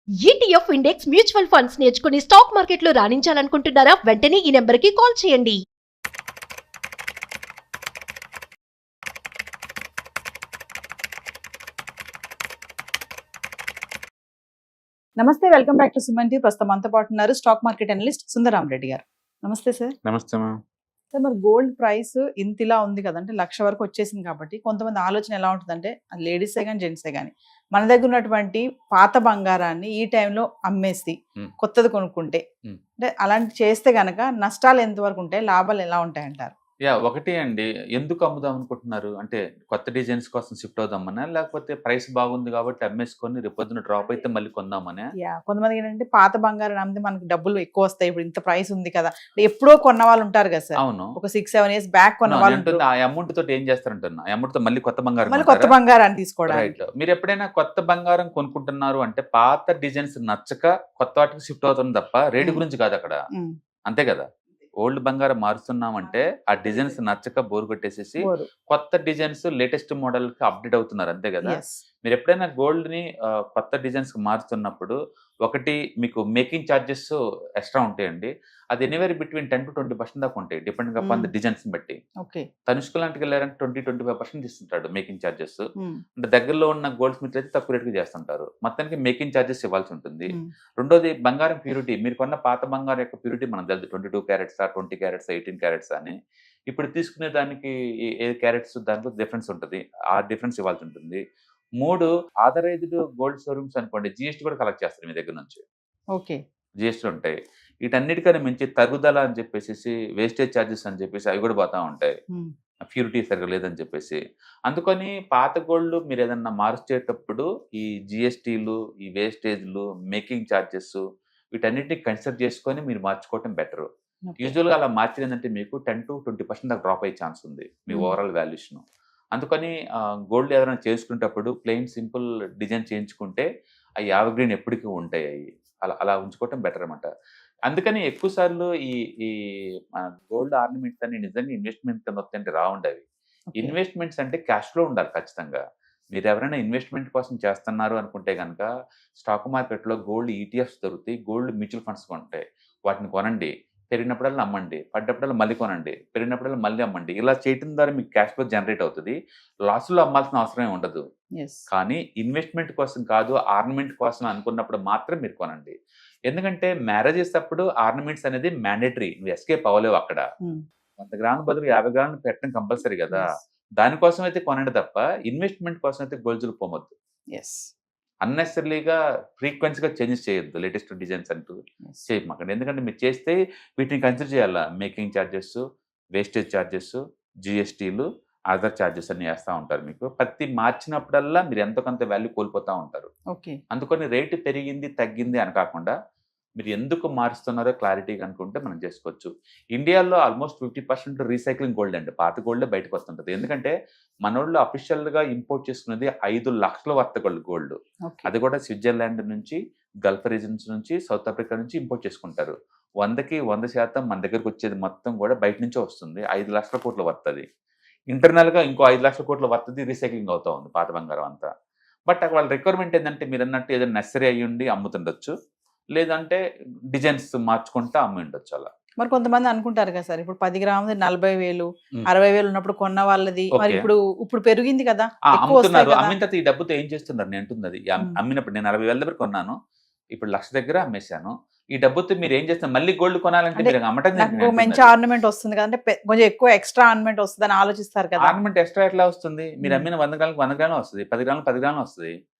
ETF index mutual funds నేర్చుకుని stock మార్కెట్లో రాణించాలనుకుంటున్నారా? వెంటనే ఈ నెంబర్కి కాల్ చేయండి. నమస్తే, welcome back to Suman TV. ప్రస్తుతం మనతో పాటు ఉన్నారు stock market analyst Sundararam Reddy గారు. నమస్తే సార్. నమస్తే మ్యామ్. సార్, మరి గోల్డ్ ప్రైస్ ఇంతలా ఉంది కదంటే 1,00,000 వరకు వచ్చేసింది కాబట్టి కొంతమంది ఆలోచన ఎలా ఉంటుందంటే, లేడీసే కానీ జెంట్సే కానీ మన దగ్గర ఉన్నటువంటి పాత బంగారాన్ని ఈ టైంలో అమ్మేసి కొత్తది కొనుక్కుంటే అంటే అలాంటి చేస్తే గనక నష్టాలు ఎంతవరకు ఉంటాయి, లాభాలు ఎలా ఉంటాయి అంటారు? ఒకటి అండి, ఎందుకు అమ్ముదాం అనుకుంటున్నారు అంటే కొత్త డిజైన్స్ కోసం షిఫ్ట్ అవుదామనా, లేకపోతే ప్రైస్ బాగుంది కాబట్టి అమ్మేసుకొని రేపు పొద్దున డ్రాప్ అయితే మళ్ళీ కొందామనే? కొంతమంది ఏంటంటే పాత బంగారం అమ్మితే మనకి డబ్బులు ఎక్కువ వస్తాయి, ఇప్పుడు ఇంత ప్రైస్ ఉంది కదా, ఎప్పుడో కొన్న వాళ్ళు ఉంటారు కదా సార్. అవును, ఒక 6-7 years బ్యాక్ కొన్న వాళ్ళు ఉంటారు. ఆ అమౌంట్ తోటి ఏం చేస్తారంటున్నా, ఆ అమౌంట్ తో మళ్ళీ కొత్త బంగారం మళ్ళీ కొత్త బంగారాన్ని తీసుకోవడానికి. రైట్. మీరు ఎప్పుడైనా కొత్త బంగారం కొనుక్కుంటున్నారు అంటే పాత డిజైన్స్ నచ్చక కొత్త వాటికి షిఫ్ట్ అవుతుంది తప్ప రేటు గురించి కాదు అక్కడ. అంతే కదా, ఓల్డ్ బంగారం మారుస్తున్నామంటే ఆ డిజైన్స్ నచ్చక బోర్ కొట్టేసేసి కొత్త డిజైన్స్ లేటెస్ట్ మోడల్ కి అప్డేట్ అవుతున్నారు, అంతే కదా. మీరు ఎప్పుడైనా గోల్డ్ ని కొత్త డిజైన్స్ కి మారుతున్నప్పుడు ఒకటి మీకు మేకింగ్ ఛార్జెస్ ఎక్స్ట్రా ఉంటాయండి. అది ఎనీవేర్ బిట్వీన్ 10 to 20% దాకా ఉంటాయి, డిపెండింగ్ అపాన్ ద డిజైన్స్ బట్టి. తనుష్క లాంటికి వెళ్ళారంటే 20-25% ఇస్తుంటాడు మేకింగ్ ఛార్జెస్. అంటే దగ్గరలో ఉన్న గోల్డ్ స్మిత్ అయితే తక్కువ రేటుకి చేస్తుంటారు, మొత్తానికి మేకింగ్ ఛార్జెస్ ఇవ్వాల్సి ఉంటుంది. రెండోది బంగారం ప్యూరిటీ. మీరు కొన్న పాత బంగారం యొక్క ప్యూరిటీ మనకు తెలుసు, 22 క్యారెట్స్ 20 క్యారెట్స్ 18 క్యారెట్స్ అని. ఇప్పుడు తీసుకునే దానికి ఏ క్యారెట్స్ దాంట్లో డిఫరెన్స్ ఉంటుంది, ఆ డిఫరెన్స్ ఇవ్వాల్సి ఉంటుంది. 3, ఆథరైజ్డ్ గోల్డ్ షోరూమ్స్ అనుకోండి, జిఎస్టీ కూడా కలెక్ట్ చేస్తారు మీ దగ్గర నుంచి. జిఎస్టీ ఉంటాయి. వీటన్నిటికన్నా మించి తరుగుదల అని చెప్పేసి, వేస్టేజ్ ఛార్జెస్ అని చెప్పేసి అవి కూడా పోతా ఉంటాయి, ప్యూరిటీ సరిగా లేదని చెప్పేసి. అందుకని పాత గోల్డ్ మీరు ఏదన్నా మార్చేటప్పుడు ఈ జిఎస్టీలు, ఈ వేస్టేజ్లు, మేకింగ్ ఛార్జెస్ వీటన్నిటిని కన్సిడర్ చేసుకొని మీరు మార్చుకోవటం బెటర్. యూజువల్గా అలా మార్చినంటే మీకు 10 to 20% దాకా డ్రాప్ అయ్యే ఛాన్స్ ఉంది మీ ఓవరాల్ వాల్యూషన్. అందుకని గోల్డ్ ఏదైనా చేసుకునేటప్పుడు ప్లెయిన్ సింపుల్ డిజైన్ చేయించుకుంటే అవి ఎవర్ ఎప్పటికీ ఉంటాయి, అవి అలా అలా ఉంచుకోవటం బెటర్ అనమాట. అందుకని ఎక్కువ సార్లు ఈ ఈ గోల్డ్ ఆర్నమెంట్స్ అన్ని నిజంగా ఇన్వెస్ట్మెంట్ కింద వస్తాయంటే రావుండవి. ఇన్వెస్ట్మెంట్స్ అంటే క్యాష్ ఫ్లో ఉండాలి ఖచ్చితంగా. మీరు ఎవరైనా ఇన్వెస్ట్మెంట్ కోసం చేస్తున్నారు అనుకుంటే కనుక స్టాక్ మార్కెట్లో గోల్డ్ ఈటీఎఫ్స్ దొరుకుతాయి, గోల్డ్ మ్యూచువల్ ఫండ్స్ ఉంటాయి. వాటిని కొనండి, పెరిగినప్పుడల్లా అమ్మండి, పడ్డప్పుడల్లా మళ్ళీ కొనండి, పెరిగినప్పుడల్లా మళ్ళీ అమ్మండి. ఇలా చేయడం ద్వారా మీకు క్యాష్ ఫ్లో జనరేట్ అవుతుంది, లాస్లో అమ్మాల్సిన అవసరం ఉండదు. కానీ ఇన్వెస్ట్మెంట్ కోసం కాదు, ఆర్నమెంట్ కోసం అనుకున్నప్పుడు మాత్రం మీరు కొనండి. ఎందుకంటే మ్యారేజెస్ అప్పుడు ఆర్నమెంట్స్ అనేది మ్యాండేటరీ, నువ్వు ఎస్కేప్ అవ్వలేవు అక్కడ. 100 గ్రాముల బదులు 50 గ్రాములు పెట్టడం కంపల్సరీ కదా. దానికోసం అయితే కొనండి తప్ప ఇన్వెస్ట్మెంట్ కోసం అయితే గోల్జులు పోమొద్దు. అన్నెసరీగా ఫ్రీక్వెన్సీగా చేంజెస్ చేయొద్దు, లేటెస్ట్ డిజైన్స్ అంటూ చేయమాకండి. ఎందుకంటే మీరు చేస్తే వీటిని కన్సిడర్ చేయాలా, మేకింగ్ ఛార్జెస్, వేస్టేజ్ ఛార్జెస్, జిఎస్టీలు, అదర్ ఛార్జెస్ అన్ని వేస్తూ ఉంటారు. మీకు ప్రతి మార్చినప్పుడల్లా మీరు ఎంతో కొంత వాల్యూ కోల్పోతూ ఉంటారు. అందుకని రేటు పెరిగింది తగ్గింది అని కాకుండా మీరు ఎందుకు మారుస్తున్నారో క్లారిటీగా అనుకుంటే మనం చేసుకోవచ్చు. ఇండియాలో ఆల్మోస్ట్ 50% రీసైక్లింగ్ గోల్డ్ అండి, పాత గోల్డ్ బయటకు వస్తుంటుంది. ఎందుకంటే మనోళ్ళు అఫీషియల్గా ఇంపోర్ట్ చేసుకున్నది 5 లక్షల వర్త గోల్డ్. అది కూడా స్విట్జర్లాండ్ నుంచి, గల్ఫ్ రీజన్స్ నుంచి, సౌత్ ఆఫ్రికా నుంచి ఇంపోర్ట్ చేసుకుంటారు. 100కి 100% మన దగ్గరకు వచ్చేది మొత్తం కూడా బయట నుంచే వస్తుంది. 5 లక్షల కోట్ల వర్తది. ఇంటర్నల్గా ఇంకో 5 లక్షల కోట్ల వర్తది రీసైక్లింగ్ అవుతా ఉంది పాత బంగారం అంతా. బట్ వాళ్ళ రిక్వైర్మెంట్ ఏంటంటే మీరు అన్నట్టు ఏదైనా నెసరీ అయ్యి ఉండి అమ్ముతుండొచ్చు, లేదంటే డిజైన్స్ మార్చుకుంటా అమ్మి ఉండొచ్చు అలా. మరి కొంతమంది అనుకుంటారు కదా సార్, ఇప్పుడు 10 గ్రాములు 40,000 60,000 ఉన్నప్పుడు కొన్న వాళ్ళది మరి ఇప్పుడు పెరిగింది కదా, అమ్ముతున్నారు. అమ్మిన తర్వాత ఈ డబ్బుతో ఏం చేస్తున్నారు నేను అంటుంది అది. అమ్మినప్పుడు నేను 40,000 దగ్గర కొన్నాను, ఇప్పుడు 1,00,000 దగ్గర అమ్మేశాను, ఈ డబ్బుతో మీరు ఏం చేస్తారు, మళ్ళీ గోల్డ్ కొనాలంటే మీరు అమ్మటం మంచి ఆర్నమెంట్ వస్తుంది కదంటే కొంచెం ఎక్కువ ఎక్స్ట్రా ఆర్నమెంట్ వస్తుంది అని ఆలోచిస్తారు కదా. ఆర్నమెంట్ ఎక్స్ట్రా ఎట్లా వస్తుంది, మీరు అమ్మిన 100 గ్రాములకు 100 గ్రాములు వస్తుంది, 10 గ్రాములు 10 గ్రాములు వస్తుంది,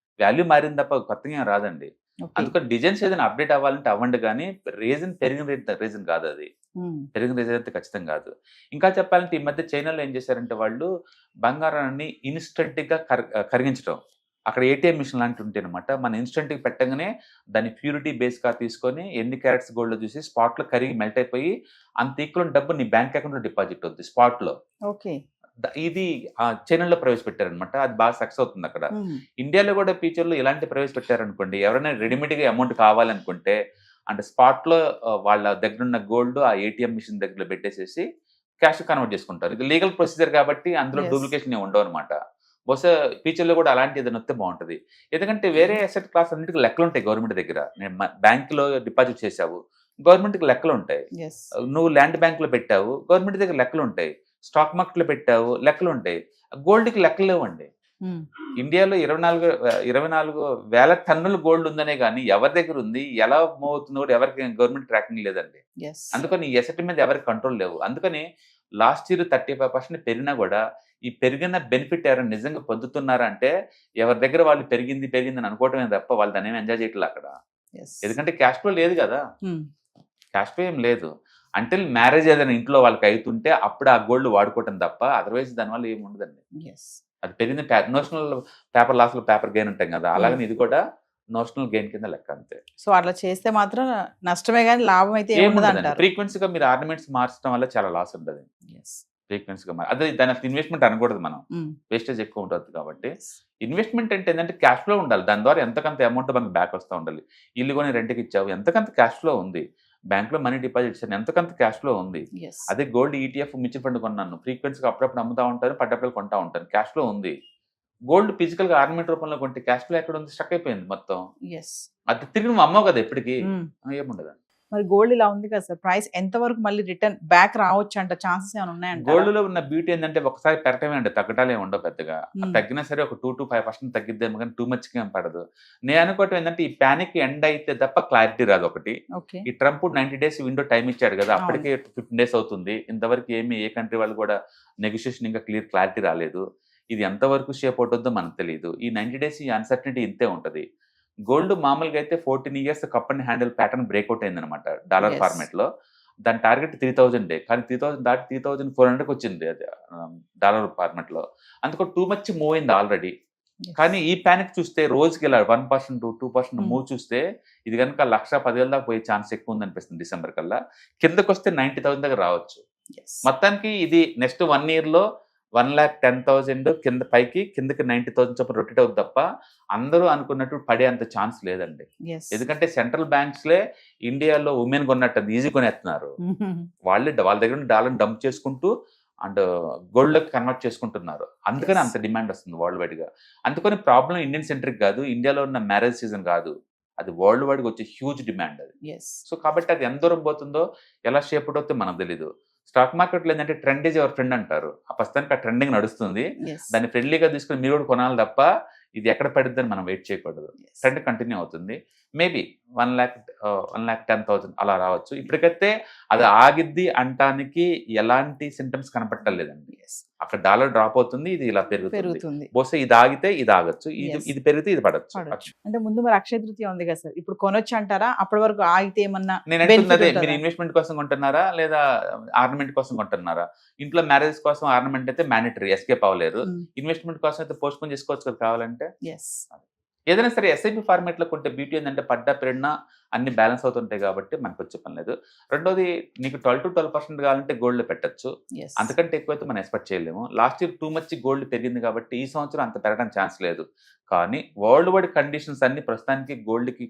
వాల్యూ మారింది తప్ప కొత్తగా రాదండి. అందుకని డిజైన్స్ ఏదైనా అప్డేట్ అవ్వాలంటే అవ్వండి, కానీ రీజన్ పెరిగిన రీజన్ కాదు, అది పెరిగిన రీజన్ అయితే ఖచ్చితంగా కాదు. ఇంకా చెప్పాలంటే ఈ మధ్య చైనాలో ఏం చేశారంటే వాళ్ళు బంగారాన్ని ఇన్స్టెంట్గా కరిగించడం, అక్కడ ఏటీఎం మిషన్ లాంటి ఉంటాయి అనమాట. మన ఇన్స్టెంట్గా పెట్టగానే దాన్ని ప్యూరిటీ బేస్గా తీసుకొని ఎన్ని క్యారెట్స్ గోల్డ్ చూసి స్పాట్లో కరిగి మెల్ట్ అయిపోయి అంత ఈక్వల్ డబ్బు నీ బ్యాంక్ అకౌంట్లో డిపాజిట్ అవుతుంది స్పాట్లో. ఇది చైనాలో ప్రవేశపెట్టారనమాట, అది బాగా సక్సెస్ అవుతుంది అక్కడ. ఇండియాలో కూడా ఫ్యూచర్లో ఇలాంటి ప్రవేశపెట్టారనుకోండి, ఎవరైనా రెడీమేడ్గా అమౌంట్ కావాలనుకుంటే అంటే స్పాట్లో వాళ్ళ దగ్గర ఉన్న గోల్డ్ ఆ ఏటీఎం మిషన్ దగ్గర పెట్టేసేసి క్యాష్ కన్వర్ట్ చేసుకుంటారు. ఇది లీగల్ ప్రొసీజర్ కాబట్టి అందులో డూప్లికేషన్ ఉండవు అనమాట. బహుశా ఫ్యూచర్లో కూడా అలాంటి ఏదైనా వస్తే బాగుంటుంది. ఎందుకంటే వేరే అసెట్ క్లాస్ అన్నిటికీ లెక్కలు ఉంటాయి గవర్నమెంట్ దగ్గర. నేను బ్యాంకులో డిపాజిట్ చేశావు, గవర్నమెంట్కి లెక్కలు ఉంటాయి. ఎస్. నువ్వు ల్యాండ్ బ్యాంకులో పెట్టావు, గవర్నమెంట్ దగ్గర లెక్కలు ఉంటాయి. స్టాక్ మార్కెట్లో పెట్టావు, లెక్కలు ఉంటాయి. గోల్డ్కి లెక్కలు లేవండి. ఇండియాలో 24,000 టన్నుల గోల్డ్ ఉందనే కానీ ఎవరి దగ్గర ఉంది, ఎలా మూవ్ అవుతుందో కూడా ఎవరికి గవర్నమెంట్ ట్రాకింగ్ లేదండి. ఎస్. అందుకని ఈ ఎసెట్ మీద ఎవరికి కంట్రోల్ లేవు. అందుకని లాస్ట్ ఇయర్ 35% పెరిగినా కూడా ఈ పెరిగిన బెనిఫిట్ ఎవరైనా నిజంగా పొందుతున్నారా అంటే ఎవరి దగ్గర వాళ్ళు పెరిగింది అని అనుకోవటమే తప్ప వాళ్ళు దాన్ని ఏమి ఎంజాయ్ చేయట్లేదు అక్కడ. ఎస్. ఎందుకంటే క్యాష్ ఫ్లో లేదు కదా, క్యాష్ ఫ్లో ఏం లేదు. అంటే మ్యారేజ్ ఏదైనా ఇంట్లో వాళ్ళకి అవుతుంటే అప్పుడు ఆ గోల్డ్ వాడుకోవటం తప్ప అదర్వైజ్ దానివల్ల ఏమి ఉండదండి. ఎస్. అది పెరిగిన నోషనల్ పేపర్ లాస్ లో పేపర్ గెయిన్ ఉంటాం కదా, అలాగని ఇది కూడా నోషనల్ గెయిన్ కింద లెక్క అంతే. సో అట్లా చేస్తే మాత్రం నష్టమే కానీ లాభం అయితే ఏముండదు అంటారు. ఫ్రీక్వెన్సీగా మీరు ఆర్నమెంట్స్ మార్చడం వల్ల చాలా లాస్ ఉంటుంది. ఫ్రీక్వెన్సీగా అదే దాని ఇన్వెస్ట్మెంట్ అనకూడదు, మనం వేస్టేజ్ ఎక్కువ ఉంటుంది. కాబట్టి ఇన్వెస్ట్మెంట్ అంటే ఏంటంటే క్యాష్ ఫ్లో ఉండాలి. దాని ద్వారా ఎంతకంత అమౌంట్ మనకి బ్యాక్ వస్తూ ఉండాలి. ఇల్లు కొని రెంట్కి ఇచ్చావు, ఎంతకంత క్యాష్ ఫ్లో ఉంది. బ్యాంక్లో మనీ డిపాజిట్ ఇచ్చాను, ఎంతకంత క్యాష్ ఫ్లో ఉంది. అదే గోల్డ్ ETF మ్యూచువల్ ఫండ్ కొన్నాను, ఫ్రీక్వెన్సీగా అప్పుడప్పుడు అమ్ముతా ఉంటాను, పడ్డప్పుడు కొంటా ఉంటాను, క్యాష్ ఫ్లో ఉంది. గోల్డ్ ఫిజికల్ గా ఆర్నమెంట్ రూపంలో కొంటే క్యాష్ ఫ్లో ఎక్కడ ఉంది, స్టక్ అయిపోయింది మొత్తం. అది తిరిగి నువ్వు అమ్మవు కదా ఎప్పటికీ, ఏముండదు. మరి గోల్డ్ ఇలా ఉంది కదా సార్, ప్రైస్ ఎంత వరకు మళ్ళీ రిటర్న్ బ్యాక్ రావచ్చు అంట, ఛాన్సెస్ ఏమైనా ఉన్నాయంట? గోల్డ్ లో ఉన్న బ్యూటీ ఏంటంటే ఒకసారి పెరటమే అండి, తగ్గటాలు ఏమి ఉండవు పెద్దగా. తగ్గినా సరే ఒక 2 to 5% తగ్గిద్దేమో కానీ టూ మచ్ ఏం పడదు. నేను అనుకోవటం ఏంటంటే ఈ ప్యానిక్ ఎండ్ అయితే తప్ప క్లారిటీ రాదు ఒకటి. ఈ ట్రంప్ 90 days విండో టైం ఇచ్చాడు కదా, అప్పటికే 15 days అవుతుంది. ఇంతవరకు ఏ కంట్రీ వాళ్ళు కూడా నెగోషియేషన్ ఇంకా క్లారిటీ రాలేదు. ఇది ఎంతవరకు షేప్ అవుతుందో మనకు తెలియదు. ఈ 90 days ఈ అన్సర్టనిటీ ఇంతే ఉంటది. గోల్డ్ మామూలుగా అయితే 14 years cup and handle pattern breakout అయింది అనమాట డాలర్ ఫార్మేట్ లో. దాని టార్గెట్ 3,000 కానీ 3,000 దాటి 3,400కి వచ్చింది అది డాలర్ ఫార్మేట్ లో. అందుకో టూ మచ్ మూవ్ అయింది ఆల్రెడీ. కానీ ఈ ప్యానిక్ చూస్తే రోజుకి ఇలా 1% 2% మూవ్ చూస్తే ఇది కనుక 1,10,000 దాకా పోయే ఛాన్స్ ఎక్కువ ఉంది అనిపిస్తుంది. డిసెంబర్ కల్లా కిందకు వస్తే 90,000 దగ్గర రావచ్చు. మొత్తానికి ఇది నెక్స్ట్ 1 year లో 1,10,000 కింద పైకి కిందకి 90,000 చొప్పున రొటేట్ అవుతుంది తప్ప అందరూ అనుకున్నట్టు పడే అంత ఛాన్స్ లేదండి. ఎందుకంటే సెంట్రల్ బ్యాంక్స్లే ఇండియాలో ఉమెన్ కొన్నట్టు ఈజీ కొనేస్తున్నారు. వాళ్ళ దగ్గర డాలర్ డంప్ చేసుకుంటూ అండ్ గోల్డ్ కన్వర్ట్ చేసుకుంటున్నారు. అందుకని అంత డిమాండ్ వస్తుంది వరల్డ్ వైడ్ గా. అందుకని ప్రాబ్లం ఇండియన్ సెంట్రిక్ కాదు, ఇండియాలో ఉన్న మ్యారేజ్ సీజన్ కాదు, అది వరల్డ్ వైడ్ గా వచ్చే హ్యూజ్ డిమాండ్ అది. సో కాబట్టి అది ఎంత దూరం పోతుందో ఎలా షేప్ అవుతుందో మనకు తెలీదు. స్టాక్ మార్కెట్లో ఏంటంటే ట్రెండ్ ఈజ్ ఎవర్ ఫ్రెండ్ అంటారు. ఆ ప్రస్తుతానికి ఆ ట్రెండింగ్ నడుస్తుంది, దాన్ని ఫ్రెండ్లీగా తీసుకుని మీరు కూడా కొనాలి తప్ప ఇది ఎక్కడ పడుతుందని మనం వెయిట్ చేయకూడదు. ట్రెండ్ కంటిన్యూ అవుతుంది. మేబీ 1,10,000 అలా రావచ్చు. ఇప్పటికైతే అది ఆగిద్ది అంటానికి ఎలాంటి సింటమ్స్ కనపట్టలేదండి. అక్కడ డాలర్ డ్రాప్ అవుతుంది, ఇది ఇలా పెరుగుతుంది. బహుశా ఇది ఆగితే ఇది ఆగచ్చు, ఇది పెరిగితే ఇది పడచ్చు. అంటే ముందు మరి అక్షయ తృతీయ ఉంది కదా సార్, ఇప్పుడు కొనొచ్చు అంటారా? అప్పటి వరకు ఆగితే ఏమన్నా? నేను అంటున్నదే, మీరు ఇన్వెస్ట్మెంట్ కోసం కొంటున్నారా లేదా ఆర్నమెంట్ కోసం కొంటున్నారా? ఇంట్లో మ్యారేజ్ కోసం ఆర్నమెంట్ అయితే మ్యాండేటరీ, ఎస్కేప్ అవ్వలేరు. ఇన్వెస్ట్మెంట్ కోసం అయితే పోస్ట్ పోన్ చేసుకోవచ్చు కదా కావాలంటే. ఏదైనా సరే SIP ఫార్మేట్ లో కొంటే బ్యూటీ ఏంటంటే పడ్డా పెరిగినా అన్ని బ్యాలెన్స్ అవుతుంటాయి కాబట్టి మనకు వచ్చే పని లేదు. రెండోది, నీకు 12 to 12% కావాలంటే గోల్డ్ లో పెట్టచ్చు, అంతకంటే ఎక్కువైతే మనం ఎక్స్పెక్ట్ చేయలేము. Last year too much gold పెరిగింది కాబట్టి ఈ సంవత్సరం అంత పెరగడం ఛాన్స్ లేదు. కానీ వరల్డ్ వైడ్ కండిషన్స్ అన్ని ప్రస్తుతానికి గోల్డ్ కి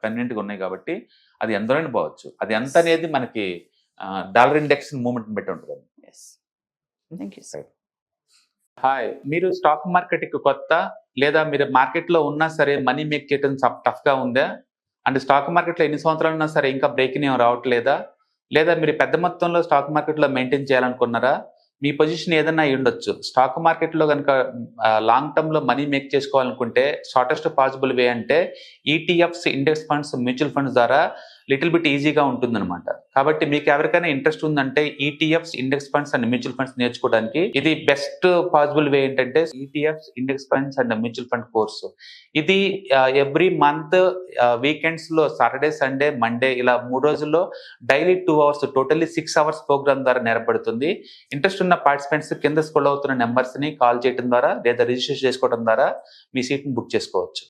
కన్వీనియంట్ గా ఉన్నాయి కాబట్టి అది ఎంతలోనే పోవచ్చు. అది ఎంత అనేది మనకి డాలర్ ఇండెక్స్ మూవ్మెంట్ బట్టి ఉంటుంది. హాయ్, మీరు స్టాక్ మార్కెట్ కి కొత్త లేదా మీరు మార్కెట్ లో ఉన్నా సరే మనీ మేక్ చేయడం టఫ్ గా ఉందా? అంటే స్టాక్ మార్కెట్ లో ఎన్ని సంవత్సరాలు ఉన్నా సరే ఇంకా బ్రేకింగ్ ఏం రావట్లేదా? లేదా మీరు పెద్ద మొత్తంలో స్టాక్ మార్కెట్ లో మెయింటైన్ చేయాలనుకున్నారా? మీ పొజిషన్ ఏదైనా అయి ఉండొచ్చు. స్టాక్ మార్కెట్ లో కనుక లాంగ్ టర్మ్ లో మనీ మేక్ చేసుకోవాలనుకుంటే షార్టెస్ట్ పాసిబుల్ వే అంటే ETFs, index funds, mutual funds ద్వారా లిటిల్ బిట్ ఈజీగా ఉంటుందన్నమాట. కాబట్టి మీకు ఎవరికైనా ఇంట్రెస్ట్ ఉందంటే ETFs, index funds and mutual funds నేర్చుకోవడానికి ఇది బెస్ట్ పాసిబుల్ వే ఏంటంటే ETFs, index funds and mutual fund course. ఇది ఎవ్రీ మంత్ వీకెండ్స్ లో సాటర్డే, సండే, మండే ఇలా 3 రోజుల్లో daily 2 hours totally 6 hours programme ద్వారా నేర్పడుతుంది. ఇంట్రెస్ట్ ఉన్న పార్టిసిపెంట్స్ కింద స్క్రోల్ అవుతున్న నెంబర్స్ ని కాల్ చేయడం ద్వారా లేదా రిజిస్టర్ చేసుకోవడం ద్వారా మీ సీట్ ని బుక్ చేసుకోవచ్చు.